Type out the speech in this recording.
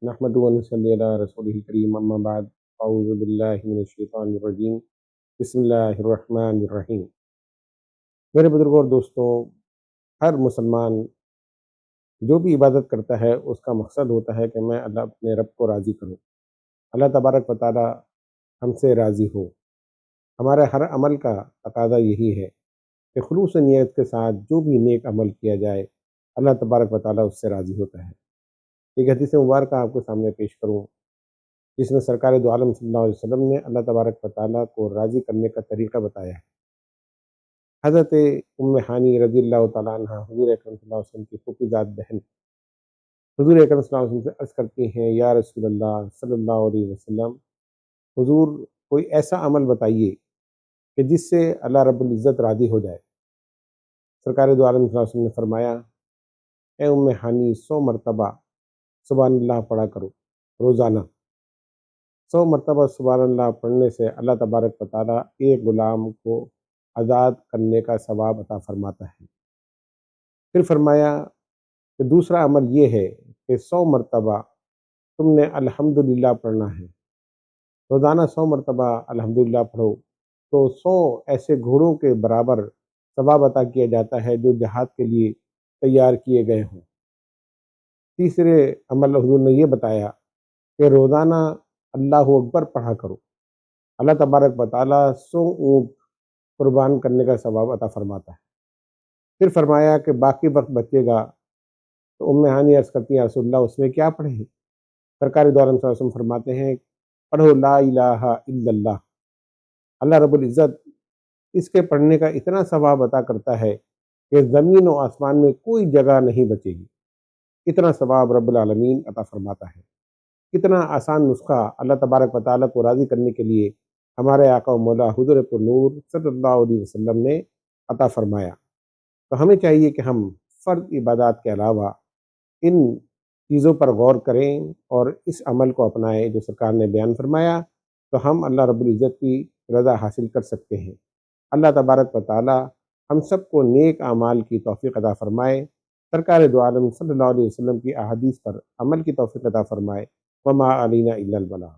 نحمد ونصلی علی رسول الکریم اما بعد اعوذ باللہ من الشیطان الرجیم بسم اللہ الرحمن الرحیم۔ میرے بزرگوں اور دوستوں، ہر مسلمان جو بھی عبادت کرتا ہے اس کا مقصد ہوتا ہے کہ میں اللہ اپنے رب کو راضی کروں، اللہ تبارک و تعالی ہم سے راضی ہو۔ ہمارے ہر عمل کا تقاضا یہی ہے کہ خلوص نیت کے ساتھ جو بھی نیک عمل کیا جائے اللہ تبارک و تعالی اس سے راضی ہوتا ہے۔ ایک حدیث مبارکہ آپ کے سامنے پیش کروں جس میں سرکار دو عالم صلی اللہ علیہ وسلم نے اللہ تبارک و تعالیٰ کو راضی کرنے کا طریقہ بتایا ہے۔ حضرت ام ہانی رضی اللہ تعالیٰ عنہ حضور اکرم صلی اللہ علیہ وسلم کی پھوپھی زاد بہن حضور اکرم صلی اللہ علیہ وسلم سے عرض کرتی ہیں، یا رسول اللہ صلی اللہ علیہ وسلم، حضور کوئی ایسا عمل بتائیے کہ جس سے اللہ رب العزت راضی ہو جائے۔ سرکار دو عالم صلی اللہ علیہ وسلم نے فرمایا، اے ام ہانی 100 مرتبہ سبحان اللہ پڑھا کرو روزانہ۔ 100 مرتبہ سبحان اللہ پڑھنے سے اللہ تبارک و تعالیٰ ایک غلام کو آزاد کرنے کا ثواب عطا فرماتا ہے۔ پھر فرمایا کہ دوسرا عمل یہ ہے کہ 100 مرتبہ تم نے الحمدللہ پڑھنا ہے۔ روزانہ 100 مرتبہ الحمدللہ پڑھو تو 100 ایسے گھوڑوں کے برابر ثواب عطا کیا جاتا ہے جو جہاد کے لیے تیار کیے گئے ہوں۔ تیسرے عمل حضور نے یہ بتایا کہ روزانہ اللہ اکبر پڑھا کرو، اللہ تبارک و تعالیٰ 100 اونٹ قربان کرنے کا ثواب عطا فرماتا ہے۔ پھر فرمایا کہ باقی وقت بچے گا تو ام ہانی عرض کرتی ہیں، رسول اللہ اس میں کیا پڑھیں؟ سرکار دو عالم صلی اللہ علیہ وسلم فرماتے ہیں، پڑھو لا الہ الا اللہ۔ اللہ رب العزت اس کے پڑھنے کا اتنا ثواب عطا کرتا ہے کہ زمین و آسمان میں کوئی جگہ نہیں بچے گی، اتنا ثواب رب العالمین عطا فرماتا ہے۔ کتنا آسان نسخہ اللہ تبارک و تعالیٰ کو راضی کرنے کے لیے ہمارے آقا و مولا حضور نور صلی اللہ علیہ وسلم نے عطا فرمایا۔ تو ہمیں چاہیے کہ ہم فرض عبادات کے علاوہ ان چیزوں پر غور کریں اور اس عمل کو اپنائیں جو سرکار نے بیان فرمایا، تو ہم اللہ رب العزت کی رضا حاصل کر سکتے ہیں۔ اللہ تبارک و تعالیٰ ہم سب کو نیک اعمال کی توفیق عطا فرمائے، سرکار دو عالم صلی اللہ علیہ وسلم کی احادیث پر عمل کی توفیق عطا فرمائے۔ وما علینا الا البلاغ۔